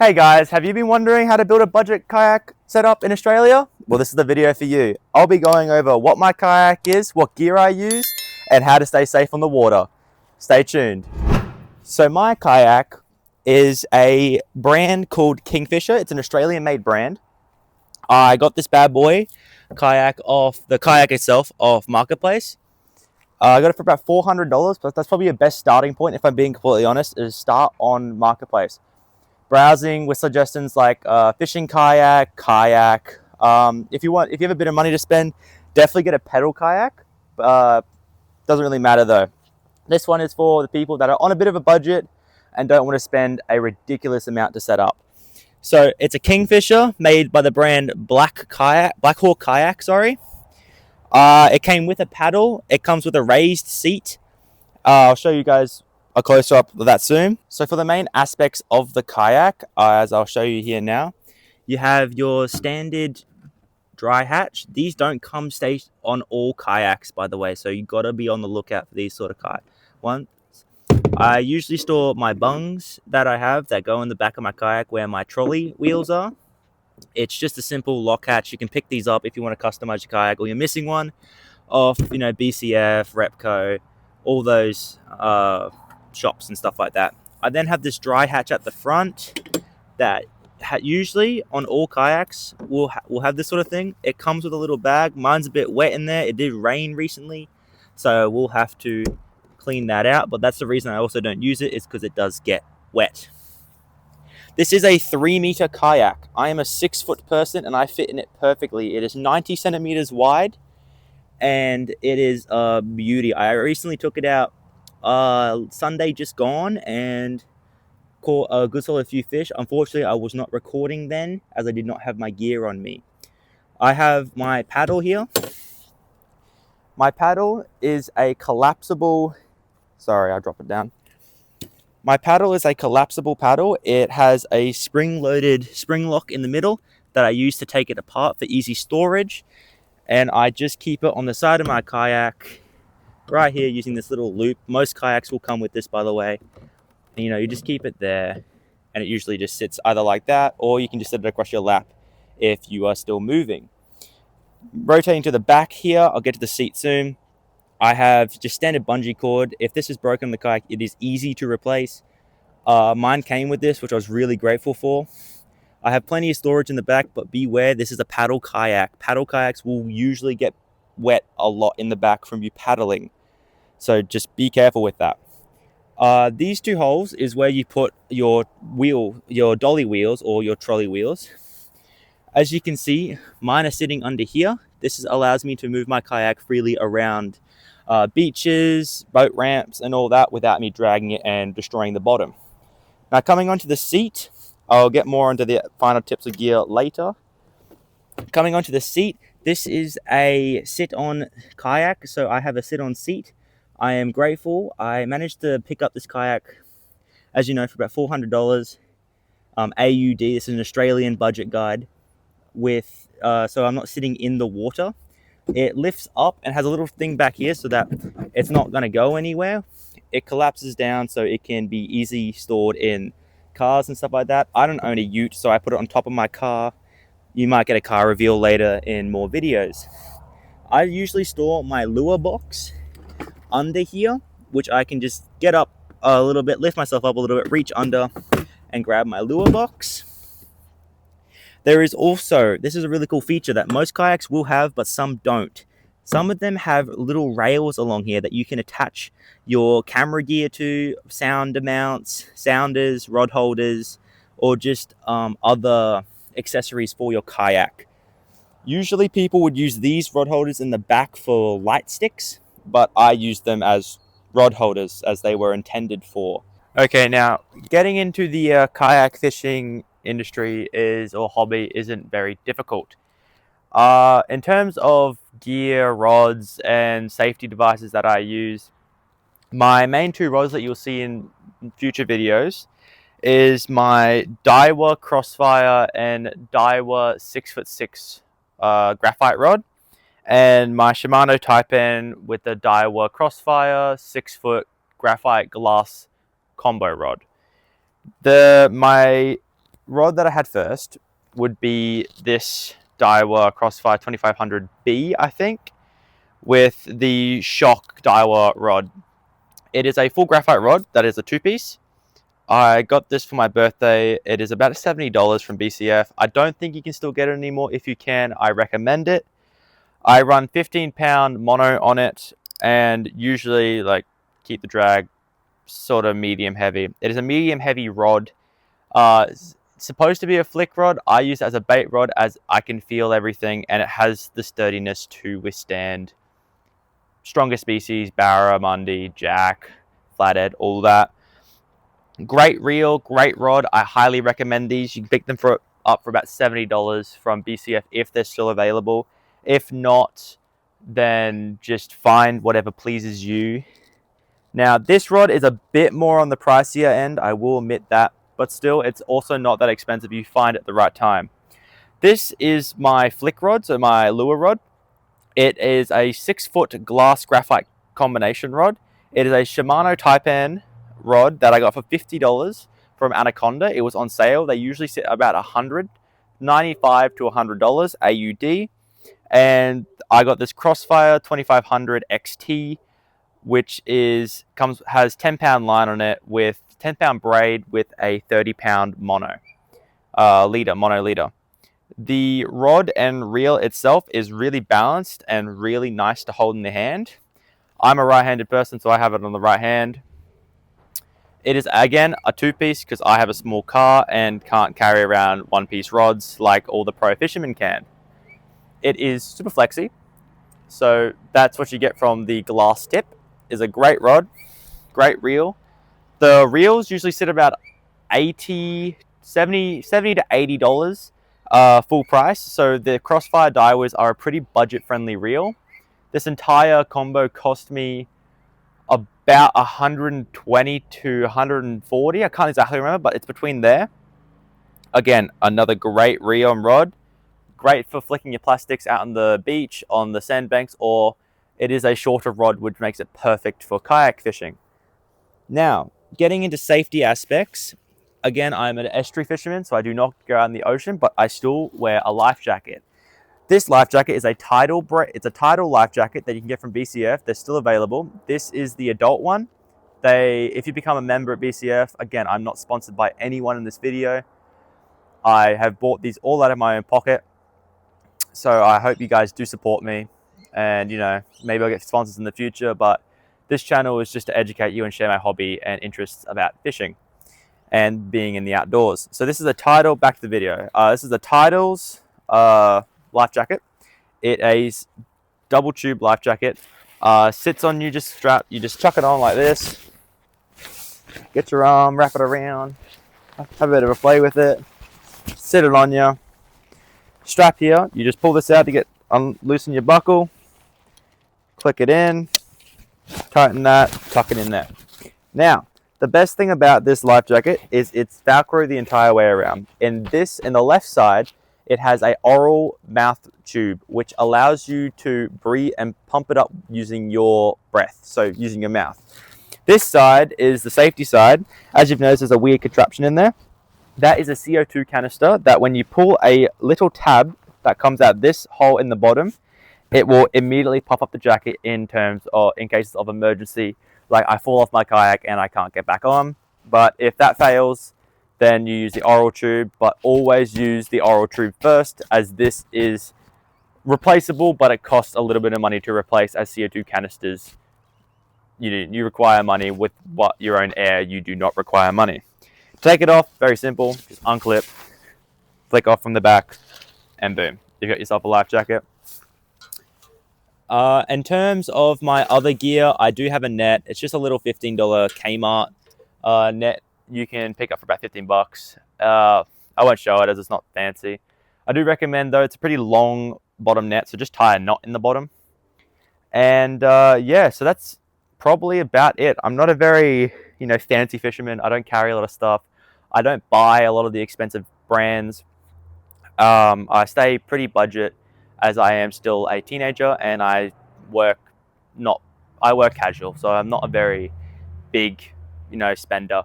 Hey guys, have you been wondering how to build a budget kayak setup in Australia? Well, this is the video for you. I'll be going over what my kayak is, what gear I use, and how to stay safe on the water. Stay tuned. So my kayak is a brand called Kingfisher. It's an Australian made brand. I got this bad boy kayak off the kayak itself off Marketplace. I got it for about $400, but that's probably your best starting point if I'm being completely honest, is start on Marketplace. Browsing with suggestions like fishing kayak. If you have a bit of money to spend, definitely get a pedal kayak. Doesn't really matter though. This one is for the people that are on a bit of a budget and don't want to spend a ridiculous amount to set up. So it's a Kingfisher made by the brand Black Hawk Kayak. Sorry. It came with a paddle. It comes with a raised seat. I'll show you guys a closer up of that soon. So for the main aspects of the kayak, as I'll show you here now, you have your standard dry hatch. These don't come on all kayaks, by the way, so you gotta be on the lookout for these sort of ones. I usually store my bungs that I have that go in the back of my kayak where my trolley wheels are. It's just a simple lock hatch. You can pick these up if you want to customize your kayak, or you're missing one off, BCF, Repco, all those shops and stuff like that. I then have this dry hatch at the front that usually on all kayaks will have this sort of thing. It comes with a little bag. Mine's a bit wet in there. It did rain recently, so we'll have to clean that out, but that's the reason I also don't use it, is because it does get wet. This is a 3-meter kayak. I am a 6-foot person and I fit in it perfectly. It is 90 centimeters wide and it is a beauty. I recently took it out Sunday just gone and caught a good solid few fish. Unfortunately, I was not recording then as I did not have my gear on me. I have my paddle here. My paddle is a collapsible... Sorry, I dropped it down. My paddle is a collapsible paddle. It has a spring-loaded spring lock in the middle that I use to take it apart for easy storage. And I just keep it on the side of my kayak right here using this little loop. Most kayaks will come with this, by the way. And, you just keep it there and it usually just sits either like that, or you can just set it across your lap if you are still moving. Rotating to the back here, I'll get to the seat soon. I have just standard bungee cord. If this is broken on the kayak, it is easy to replace. Mine came with this, which I was really grateful for. I have plenty of storage in the back, but beware, this is a paddle kayak. Paddle kayaks will usually get wet a lot in the back from you paddling. So just be careful with that. These 2 holes is where you put your dolly wheels or your trolley wheels. As you can see, mine are sitting under here. This allows me to move my kayak freely around beaches, boat ramps, and all that without me dragging it and destroying the bottom. Now coming onto the seat, I'll get more into the final tips of gear later. Coming onto the seat, this is a sit-on kayak, so I have a sit-on seat. I am grateful. I managed to pick up this kayak, as you know, for about $400 AUD. This is an Australian budget guide with, so I'm not sitting in the water. It lifts up and has a little thing back here so that it's not going to go anywhere. It collapses down so it can be easily stored in cars and stuff like that. I don't own a ute, so I put it on top of my car. You might get a car reveal later in more videos. I usually store my lure box under here, which I can just get up a little bit, lift myself up a little bit, reach under and grab my lure box. There is also, this is a really cool feature that most kayaks will have, but some don't. Some of them have little rails along here that you can attach your camera gear to, sound mounts, sounders, rod holders, or just other accessories for your kayak. Usually people would use these rod holders in the back for light sticks, but I use them as rod holders as they were intended for. Okay, now getting into the kayak fishing industry or hobby isn't very difficult. In terms of gear, rods, and safety devices that I use, my main 2 rods that you'll see in future videos is my Daiwa Crossfire and Daiwa 6'6" graphite rod, and my Shimano Type N with the Daiwa Crossfire 6-foot graphite glass combo rod. My rod that I had first would be this Daiwa Crossfire 2500B, I think, with the Shock Daiwa rod. It is a full graphite rod that is a 2-piece. I got this for my birthday. It is about $70 from BCF. I don't think you can still get it anymore. If you can, I recommend it. I run 15-pound mono on it, and usually like keep the drag sort of medium heavy. It is a medium heavy rod. It's supposed to be a flick rod. I use it as a bait rod as I can feel everything, and it has the sturdiness to withstand stronger species, barramundi, jack, flathead, all that. Great reel, great rod. I highly recommend these. You can pick them up for about $70 from BCF if they're still available. If not, then just find whatever pleases you. Now, this rod is a bit more on the pricier end, I will admit that, but still, it's also not that expensive if you find it at the right time. This is my flick rod, so my lure rod. It is a 6-foot glass graphite combination rod. It is a Shimano Taipan rod that I got for $50 from Anaconda. It was on sale. They usually sit about $195 to $100 AUD. And I got this Crossfire 2500 XT, which has 10-pound line on it with 10-pound braid with a 30-pound mono leader. The rod and reel itself is really balanced and really nice to hold in the hand. I'm a right-handed person, so I have it on the right hand. It is, again, a 2-piece because I have a small car and can't carry around 1-piece rods like all the pro fishermen can. It is super flexy, so that's what you get from the glass tip. Is a great rod, great reel. The reels usually sit about $70 to $80 full price. So the Crossfire Daiwas are a pretty budget-friendly reel. This entire combo cost me about $120 to $140. I can't exactly remember, but it's between there. Again, another great reel and rod. Great for flicking your plastics out on the beach, on the sandbanks, or it is a shorter rod, which makes it perfect for kayak fishing. Now, getting into safety aspects, again, I'm an estuary fisherman, so I do not go out in the ocean, but I still wear a life jacket. This life jacket is a tidal life jacket that you can get from BCF. They're still available. This is the adult one. If you become a member at BCF, again, I'm not sponsored by anyone in this video. I have bought these all out of my own pocket. So I hope you guys do support me, and maybe I'll get sponsors in the future, but this channel is just to educate you and share my hobby and interests about fishing and being in the outdoors. So this is a Tidal, back to the video. This is the Tidal's life jacket. It is double tube life jacket. Sits on you, just strap, you just chuck it on like this. Get your arm, wrap it around, have a bit of a play with it, sit it on you. Strap here, you just pull this out to loosen your buckle, click it in, tighten that, tuck it in there. Now, the best thing about this life jacket is it's Velcro the entire way around. In the left side, it has a oral mouth tube, which allows you to breathe and pump it up using your breath, so using your mouth. This side is the safety side. As you've noticed, there's a weird contraption in there. That is a CO2 canister that when you pull a little tab that comes out this hole in the bottom, it will immediately pop up the jacket in cases of emergency, like I fall off my kayak and I can't get back on. But if that fails, then you use the oral tube, but always use the oral tube first, as this is replaceable, but it costs a little bit of money to replace, as CO2 canisters, you require money. With your own air, you do not require money. Take it off, very simple, just unclip, flick off from the back, and boom, you've got yourself a life jacket. In terms of my other gear, I do have a net. It's just a little $15 Kmart net you can pick up for about 15 bucks. I won't show it as it's not fancy. I do recommend though, it's a pretty long bottom net, so just tie a knot in the bottom. And yeah, so that's probably about it. I'm not a very fancy fisherman. I don't carry a lot of stuff. I don't buy a lot of the expensive brands. I stay pretty budget, as I am still a teenager and I work casual, so I'm not a very big spender.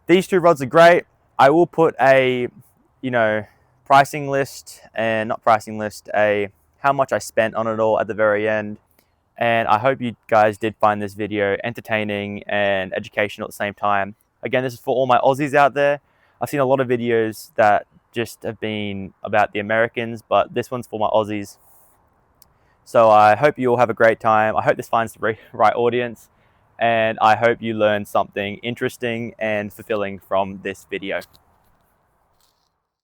These two rods are great. I will put a, pricing list, and not pricing list, a how much I spent on it all at the very end. And I hope you guys did find this video entertaining and educational at the same time. Again, this is for all my Aussies out there. I've seen a lot of videos that just have been about the Americans, but this one's for my Aussies. So I hope you all have a great time. I hope this finds the right audience, and I hope you learn something interesting and fulfilling from this video.